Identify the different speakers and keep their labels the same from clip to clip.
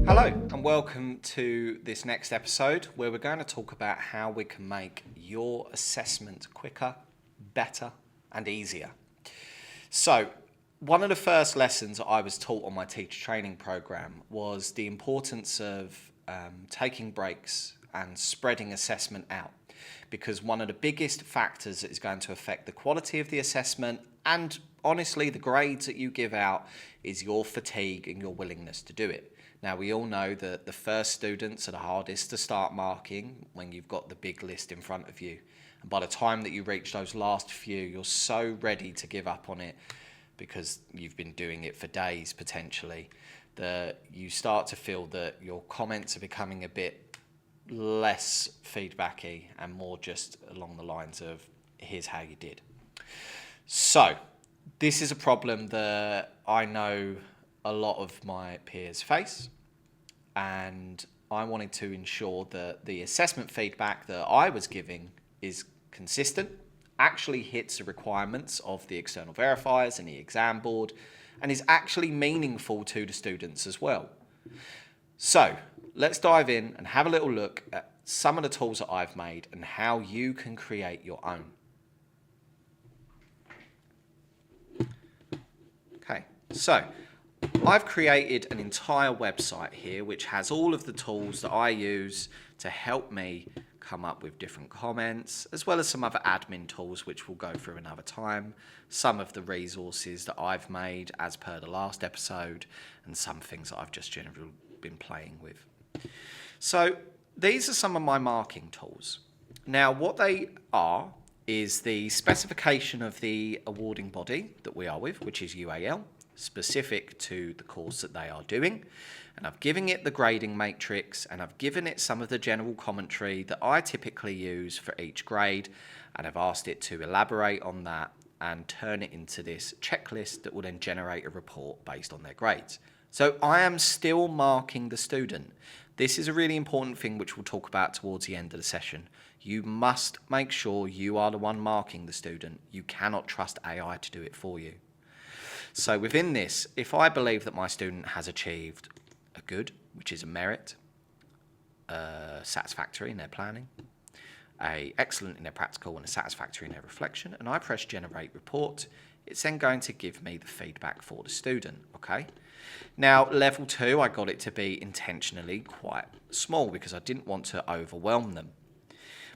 Speaker 1: Hello and welcome to this next episode where we're going to talk about how we can make your assessment quicker, better and easier. So one of the first lessons I was taught on my teacher training program was the importance of taking breaks and spreading assessment out, because one of the biggest factors that is going to affect the quality of the assessment and honestly the grades that you give out is your fatigue and your willingness to do it. Now we all know that the first students are the hardest to start marking when you've got the big list in front of you, and by the time that you reach those last few you're so ready to give up on it because you've been doing it for days potentially, that you start to feel that your comments are becoming a bit less feedbacky and more just along the lines of here's how you did. So this is a problem that I know a lot of my peers face, and I wanted to ensure that the assessment feedback that I was giving is consistent, actually hits the requirements of the external verifiers and the exam board, and is actually meaningful to the students as well. So let's dive in and have a little look at some of the tools that I've made and how you can create your own. Okay, so I've created an entire website here which has all of the tools that I use to help me come up with different comments, as well as some other admin tools which we'll go through another time, some of the resources that I've made as per the last episode, and some things that I've just generally been playing with. So these are some of my marking tools. Now what they are is the specification of the awarding body that we are with, which is UAL, specific to the course that they are doing, and I've given it the grading matrix, and I've given it some of the general commentary that I typically use for each grade, and I've asked it to elaborate on that and turn it into this checklist that will then generate a report based on their grades. So I am still marking the student. This is a really important thing which we'll talk about towards the end of the session. You must make sure you are the one marking the student. You cannot trust AI to do it for you. So within this, if I believe that my student has achieved a good, which is a merit, satisfactory in their planning, a excellent in their practical, and a satisfactory in their reflection, and I press generate report, it's then going to give me the feedback for the student, okay? Now, level 2, I got it to be intentionally quite small because I didn't want to overwhelm them.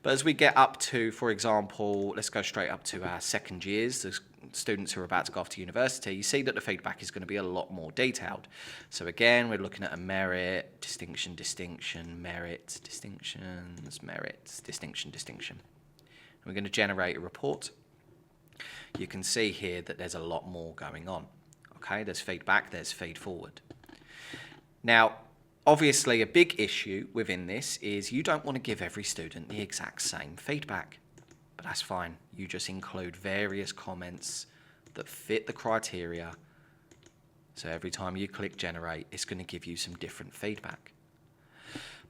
Speaker 1: But as we get up to, for example, let's go straight up to our second years, the students who are about to go off to university, you see that the feedback is going to be a lot more detailed. So again, we're looking at a merit, distinction, distinction, merit, distinctions, merits, distinction, distinction. We're going to generate a report. You can see here that there's a lot more going on. Okay, there's feedback, there's feed forward. Now, obviously a big issue within this is you don't want to give every student the exact same feedback, but that's fine. You just include various comments that fit the criteria. So every time you click generate, it's going to give you some different feedback.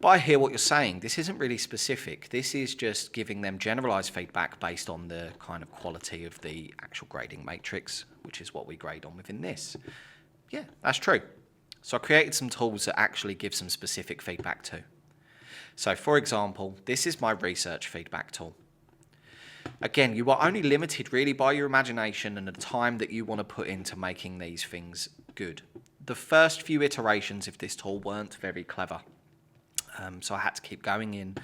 Speaker 1: But I hear what you're saying. This isn't really specific. This is just giving them generalized feedback based on the kind of quality of the actual grading matrix, which is what we grade on within this. Yeah, that's true. So I created some tools that actually give some specific feedback too. So for example, this is my research feedback tool. Again, you are only limited really by your imagination and the time that you want to put into making these things good. The first few iterations of this tool weren't very clever. So I had to keep going in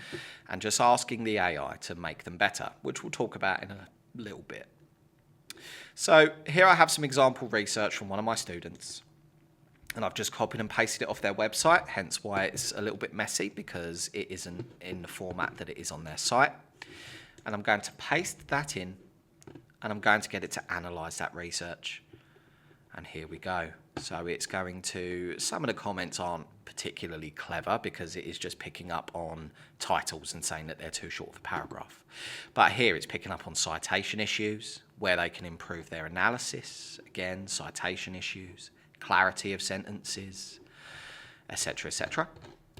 Speaker 1: and just asking the AI to make them better, which we'll talk about in a little bit. So here I have some example research from one of my students. And I've just copied and pasted it off their website, hence why it's a little bit messy because it isn't in the format that it is on their site. And I'm going to paste that in, and I'm going to get it to analyse that research. And here we go. So it's going to, some of the comments aren't particularly clever because it is just picking up on titles and saying that they're too short of a paragraph. But here it's picking up on citation issues, where they can improve their analysis, again, citation issues, clarity of sentences, etc., etc.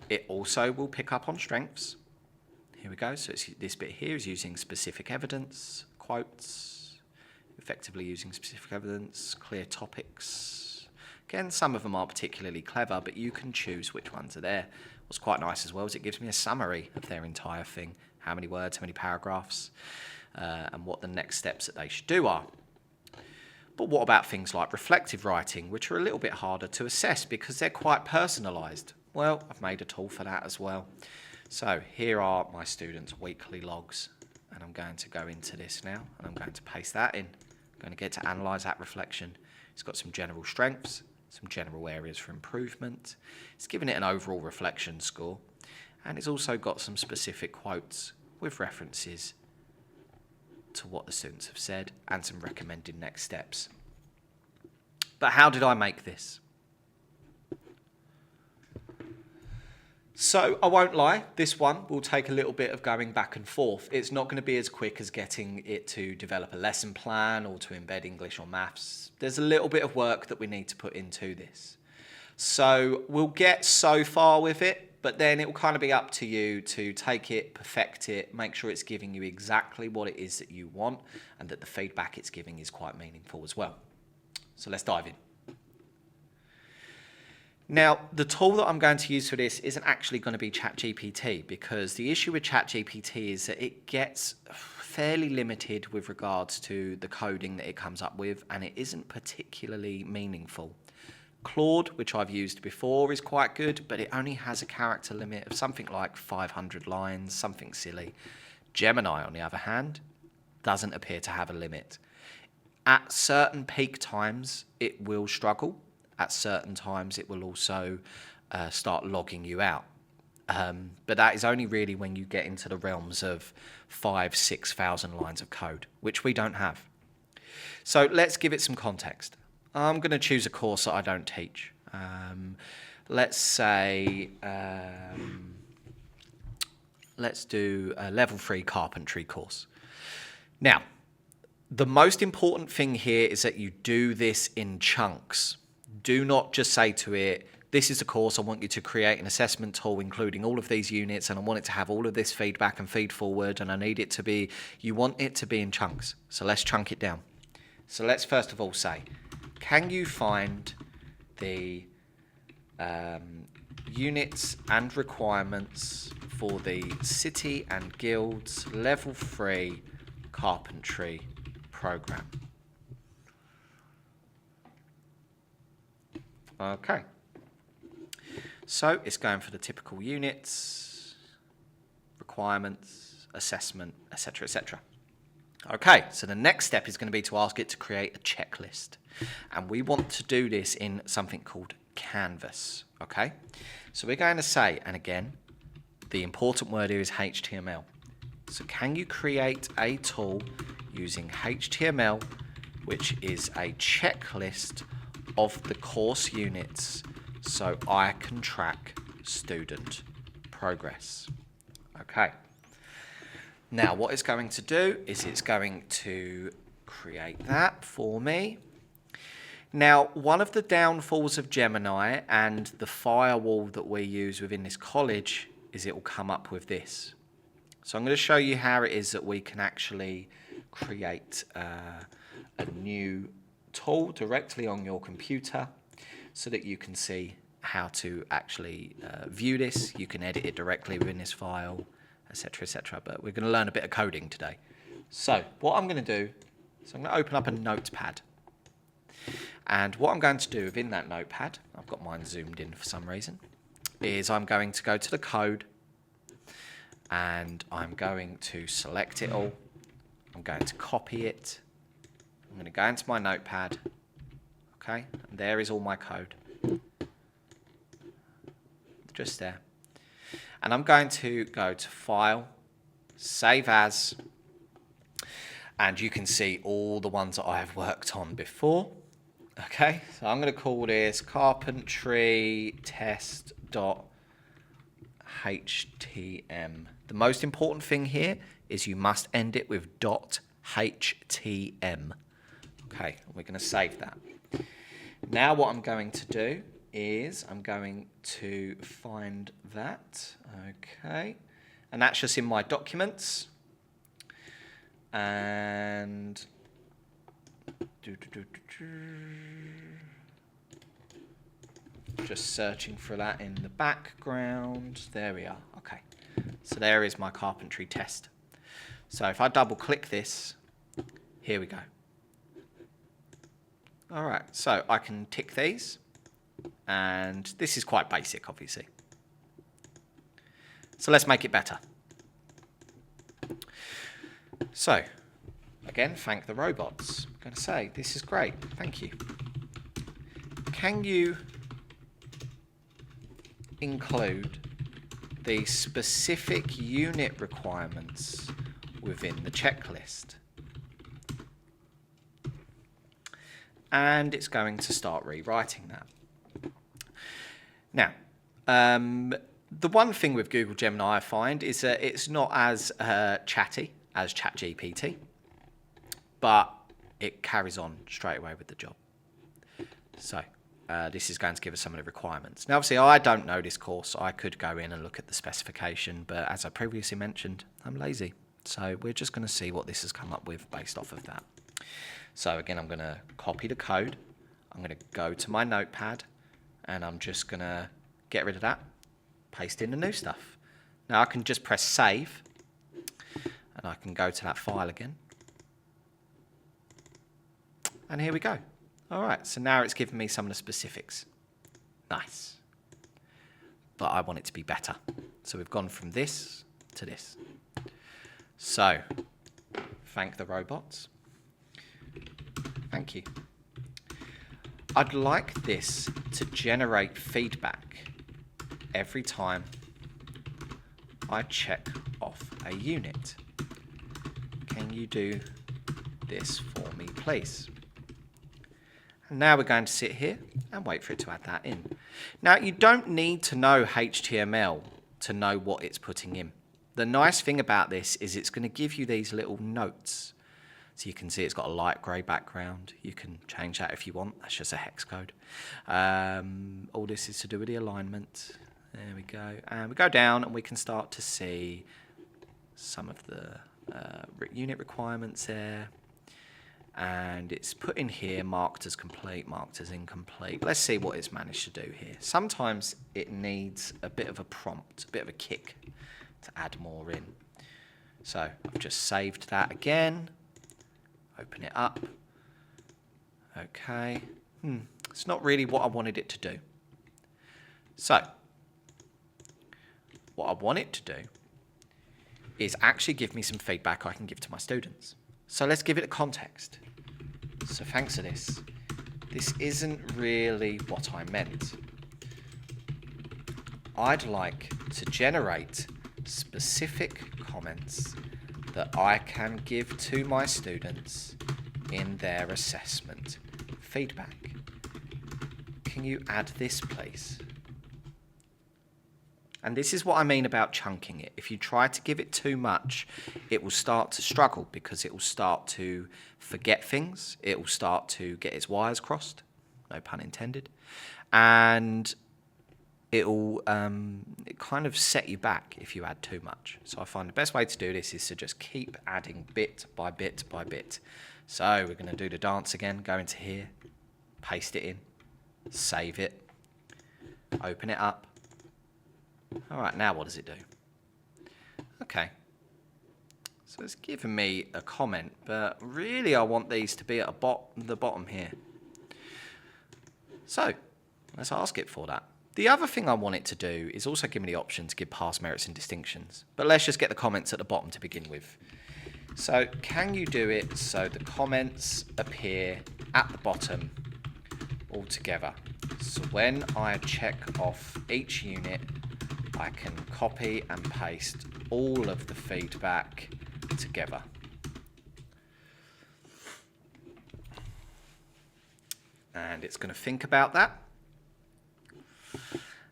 Speaker 1: It also will pick up on strengths. Here we go. So this bit here is using specific evidence, quotes, effectively using specific evidence, clear topics. Again, some of them aren't particularly clever, but you can choose which ones are there. What's quite nice as well is it gives me a summary of their entire thing, how many words, how many paragraphs, and what the next steps that they should do are. But what about things like reflective writing, which are a little bit harder to assess because they're quite personalised? Well, I've made a tool for that as well. So here are my students' weekly logs, and I'm going to go into this now, and I'm going to paste that in. I'm going to get to analyse that reflection. It's got some general strengths, some general areas for improvement. It's given it an overall reflection score, and it's also got some specific quotes with references to what the students have said and some recommended next steps. But how did I make this? So I won't lie, this one will take a little bit of going back and forth. It's not going to be as quick as getting it to develop a lesson plan or to embed English or maths. There's a little bit of work that we need to put into this. So we'll get so far with it, but then it will kind of be up to you to take it, perfect it, make sure it's giving you exactly what it is that you want and that the feedback it's giving is quite meaningful as well. So let's dive in. Now, the tool that I'm going to use for this isn't actually going to be ChatGPT, because the issue with ChatGPT is that it gets fairly limited with regards to the coding that it comes up with, and it isn't particularly meaningful. Claude, which I've used before, is quite good, but it only has a character limit of something like 500 lines, something silly. Gemini, on the other hand, doesn't appear to have a limit. At certain peak times, it will struggle. At certain times, it will also start logging you out. But that is only really when you get into the realms of 5,000-6,000 lines of code, which we don't have. So let's give it some context. I'm going to choose a course that I don't teach. Let's say, let's do a level 3 carpentry course. Now, the most important thing here is that you do this in chunks. Do not just say to it, this is a course, I want you to create an assessment tool including all of these units, and I want it to have all of this feedback and feed forward, and I need it to be, you want it to be in chunks. So let's chunk it down. So let's first of all say, can you find the units and requirements for the City and Guilds Level 3 Carpentry program? Okay. So it's going for the typical units, requirements, assessment, etc., etc. Okay, so the next step is going to be to ask it to create a checklist. And we want to do this in something called Canvas, okay? So we're going to say, and again, the important word here is HTML. So can you create a tool using HTML, which is a checklist of the course units so I can track student progress? Okay. Now, what it's going to do is it's going to create that for me. Now, one of the downfalls of Gemini and the firewall that we use within this college is it will come up with this. So I'm going to show you how it is that we can actually create a new tool directly on your computer so that you can see how to actually view this. You can edit it directly within this file, etc., etc. But we're going to learn a bit of coding today. So what I'm going to do is I'm going to open up a notepad. And what I'm going to do within that notepad, I've got mine zoomed in for some reason, is I'm going to go to the code and I'm going to select it all. I'm going to copy it. I'm going to go into my notepad. Okay, and there is all my code. Just there. And I'm going to go to File, Save As, and you can see all the ones that I have worked on before. Okay, so I'm going to call this carpentry test.htm. The most important thing here is you must end it with .htm. Okay, we're going to save that. Now what I'm going to do is I'm going to find that. Okay, and that's just in my documents. And just searching for that in the background. There we are. Okay. So there is my carpentry test. So if I double click this, here we go. All right, so I can tick these, and this is quite basic, obviously. So let's make it better. So, again, thank the robots. I'm going to say, this is great, thank you. Can you include the specific unit requirements within the checklist? And it's going to start rewriting that. Now, the one thing with Google Gemini I find is that it's not as chatty as ChatGPT, but it carries on straight away with the job. So this is going to give us some of the requirements. Now, obviously, I don't know this course. I could go in and look at the specification, but as I previously mentioned, I'm lazy. So we're just going to see what this has come up with based off of that. So again, I'm going to copy the code. I'm going to go to my notepad, and I'm just going to get rid of that, paste in the new stuff. Now I can just press save, and I can go to that file again. And here we go. All right, so now it's given me some of the specifics. Nice. But I want it to be better. So we've gone from this to this. So, thank the robots. Thank you. I'd like this to generate feedback every time I check off a unit. Can you do this for me, please? And now we're going to sit here and wait for it to add that in. Now, you don't need to know HTML to know what it's putting in. The nice thing about this is it's going to give you these little notes. So you can see it's got a light grey background. You can change that if you want. That's just a hex code. All this is to do with the alignment. There we go. And we go down and we can start to see some of the unit requirements there. And it's put in here, marked as complete, marked as incomplete. Let's see what it's managed to do here. Sometimes it needs a bit of a prompt, a bit of a kick to add more in. So I've just saved that again. Open it up. Okay. It's not really what I wanted it to do. So, what I want it to do is actually give me some feedback I can give to my students. So let's give it a context. So thanks to this, this isn't really what I meant. I'd like to generate specific comments that I can give to my students in their assessment feedback. Can you add this, please? And this is what I mean about chunking it. If you try to give it too much, it will start to struggle because it will start to forget things. It will start to get its wires crossed, no pun intended. And it'll kind of set you back if you add too much. So I find the best way to do this is to just keep adding bit by bit by bit. So we're going to do the dance again, go into here, paste it in, save it, open it up. All right, now what does it do? Okay, so it's given me a comment, but really I want these to be at the bottom here. So let's ask it for that. The other thing I want it to do is also give me the option to give past merits and distinctions. But let's just get the comments at the bottom to begin with. So can you do it so the comments appear at the bottom all together? So when I check off each unit, I can copy and paste all of the feedback together. And it's going to think about that.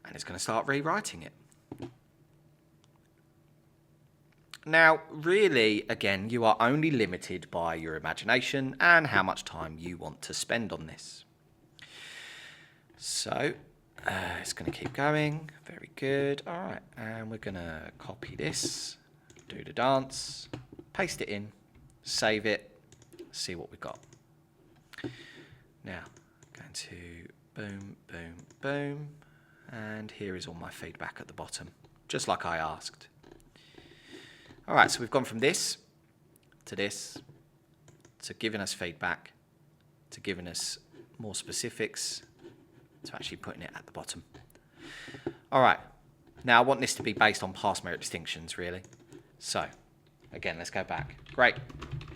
Speaker 1: And it's going to start rewriting it. Now, really, again, you are only limited by your imagination and how much time you want to spend on this. So, it's going to keep going. Very good. All right, and we're going to copy this, do the dance, paste it in, save it, see what we've got. Now, I'm going to boom, boom, boom. And here is all my feedback at the bottom, just like I asked. All right, so we've gone from this, to giving us feedback, to giving us more specifics, to actually putting it at the bottom. All right, now I want this to be based on past merit distinctions, really. So, again, let's go back. Great,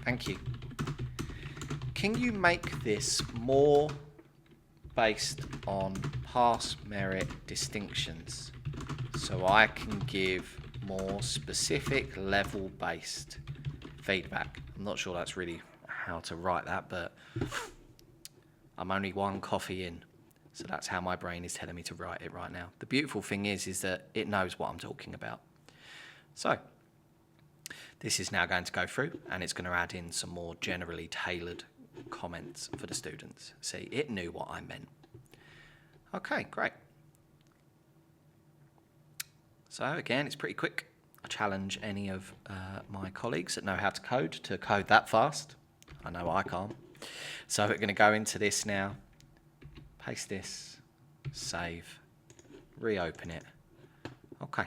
Speaker 1: thank you. Can you make this more based on past merit distinctions so I can give more specific level-based feedback? I'm not sure that's really how to write that, but I'm only one coffee in, so that's how my brain is telling me to write it right now. The beautiful thing is that it knows what I'm talking about. So this is now going to go through, and it's going to add in some more generally tailored comments for the students. See, it knew what I meant. Okay, great. So again, it's pretty quick. I challenge any of my colleagues that know how to code that fast. I know I can't. So we're going to go into this now, paste this, save, reopen it. Okay,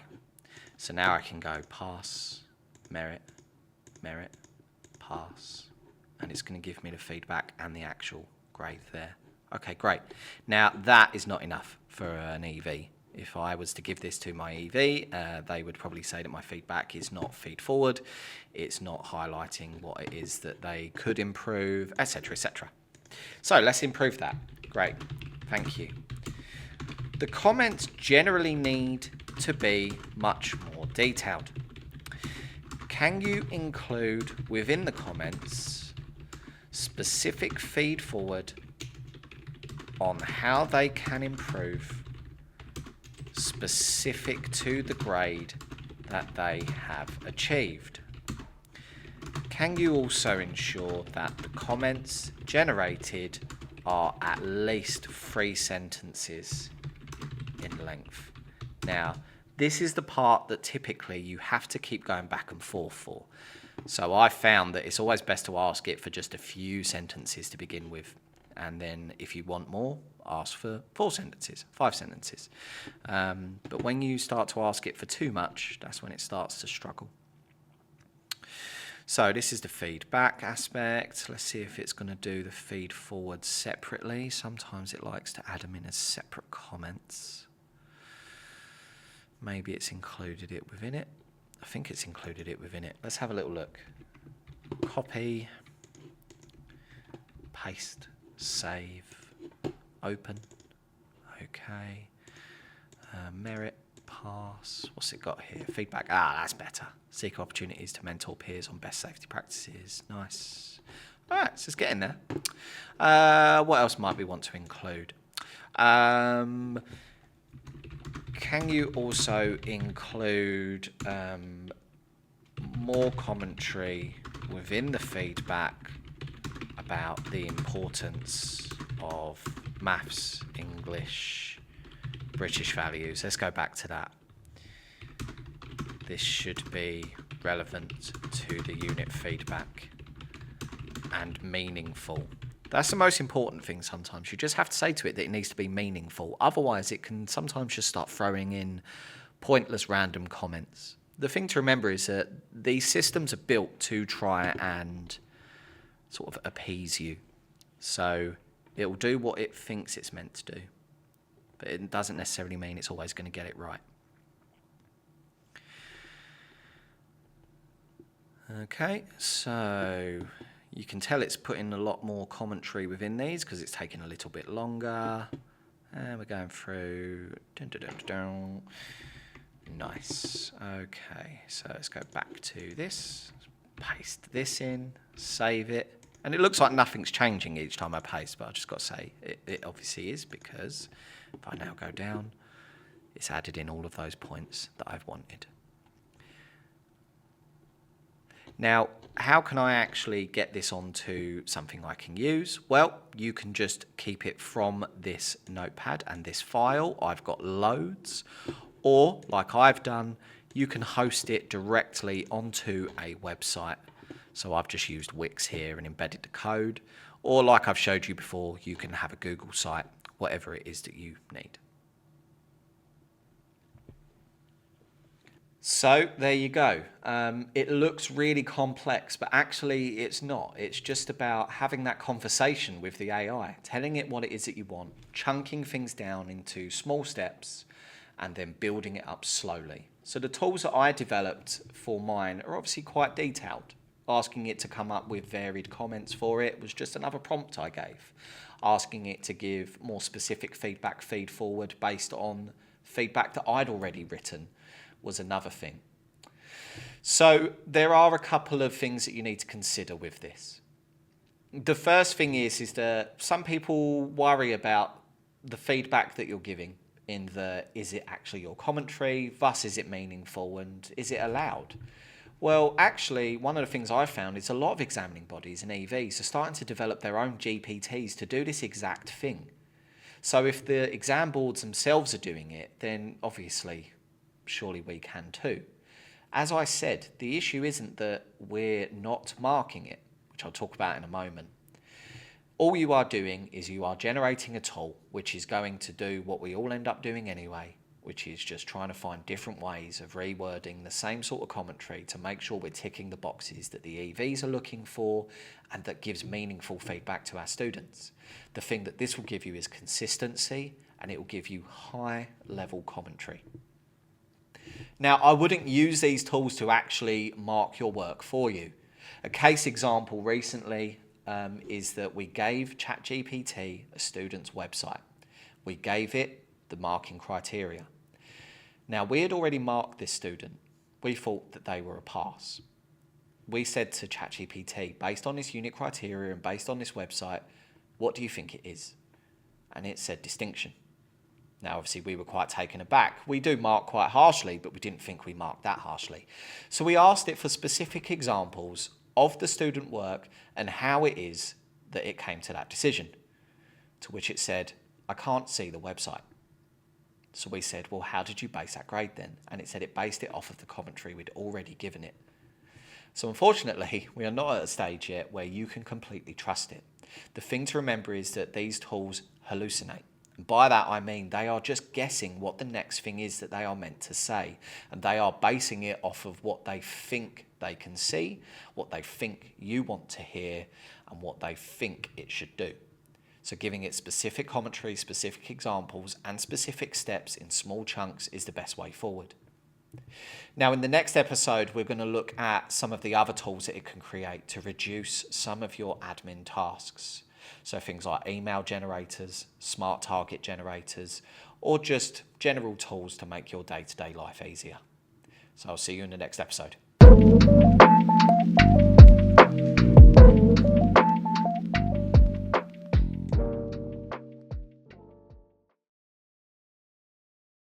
Speaker 1: so now I can go pass, merit, merit, pass, and it's going to give me the feedback and the actual grade there. Okay, great. Now that is not enough for an EV. If I was to give this to my EV, they would probably say that my feedback is not feed forward, it's not highlighting what it is that they could improve, etc., etc. So let's improve that. Great, thank you. The comments generally need to be much more detailed. Can you include within the comments specific feed forward on how they can improve specific to the grade that they have achieved? Can you also ensure that the comments generated are at least 3 sentences in length? Now, this is the part that typically you have to keep going back and forth for. So I found that it's always best to ask it for just a few sentences to begin with. And then if you want more, ask for 4 sentences, 5 sentences. But when you start to ask it for too much, that's when it starts to struggle. So this is the feedback aspect. Let's see if it's going to do the feed forward separately. Sometimes it likes to add them in as separate comments. Maybe it's included it within it. I think it's included it within it. Let's have a little look. Copy, paste, save, open, okay, merit, pass, what's it got here? Feedback, that's better. Seek opportunities to mentor peers on best safety practices, nice. All right, so it's getting there. What else might we want to include? Can you also include more commentary within the feedback about the importance of maths, English, British values? Let's go back to that. This should be relevant to the unit feedback and meaningful. That's the most important thing sometimes. You just have to say to it that it needs to be meaningful. Otherwise, it can sometimes just start throwing in pointless random comments. The thing to remember is that these systems are built to try and sort of appease you. So it will do what it thinks it's meant to do. But it doesn't necessarily mean it's always going to get it right. Okay, so you can tell it's putting a lot more commentary within these because it's taking a little bit longer. And we're going through. Dun, dun, dun, dun. Nice. Okay, so let's go back to this. Paste this in, save it. And it looks like nothing's changing each time I paste, but I just got to say it obviously is, because if I now go down, it's added in all of those points that I've wanted. Now, how can I actually get this onto something I can use? Well, you can just keep it from this notepad and this file. I've got loads. Or, like I've done, you can host it directly onto a website. So I've just used Wix here and embedded the code. Or like I've showed you before, you can have a Google site whatever it is that you need. So there you go. It looks really complex, but actually it's not. It's just about having that conversation with the AI, telling it what it is that you want, chunking things down into small steps, and then building it up slowly. So the tools that I developed for mine are obviously quite detailed. Asking it to come up with varied comments for it was just another prompt I gave. Asking it to give more specific feedback feed forward based on feedback that I'd already written was another thing. So there are a couple of things that you need to consider with this. The first thing is that some people worry about the feedback that you're giving in the, is it actually your commentary, thus is it meaningful, and is it allowed? Well, actually, one of the things I've found is a lot of examining bodies and EVs are starting to develop their own GPTs to do this exact thing. So if the exam boards themselves are doing it, then obviously surely we can too. As I said, the issue isn't that we're not marking it, which I'll talk about in a moment. All you are doing is you are generating a tool which is going to do what we all end up doing anyway, which is just trying to find different ways of rewording the same sort of commentary to make sure we're ticking the boxes that the EVs are looking for and that gives meaningful feedback to our students. The thing that this will give you is consistency, and it will give you high level commentary. Now, I wouldn't use these tools to actually mark your work for you. A case example recently is that we gave ChatGPT a student's website. We gave it the marking criteria. Now, we had already marked this student. We thought that they were a pass. We said to ChatGPT, based on this unit criteria and based on this website, what do you think it is? And it said distinction. Now, obviously, we were quite taken aback. We do mark quite harshly, but we didn't think we marked that harshly. So we asked it for specific examples of the student work and how it is that it came to that decision. To which it said, I can't see the website. So we said, well, how did you base that grade then? And it said it based it off of the commentary we'd already given it. So unfortunately, we are not at a stage yet where you can completely trust it. The thing to remember is that these tools hallucinate. And by that I mean they are just guessing what the next thing is that they are meant to say. And they are basing it off of what they think they can see, what they think you want to hear, and what they think it should do. So giving it specific commentary, specific examples, and specific steps in small chunks is the best way forward. Now, in the next episode, we're going to look at some of the other tools that it can create to reduce some of your admin tasks. So things like email generators, smart target generators, or just general tools to make your day-to-day life easier. So I'll see you in the next episode.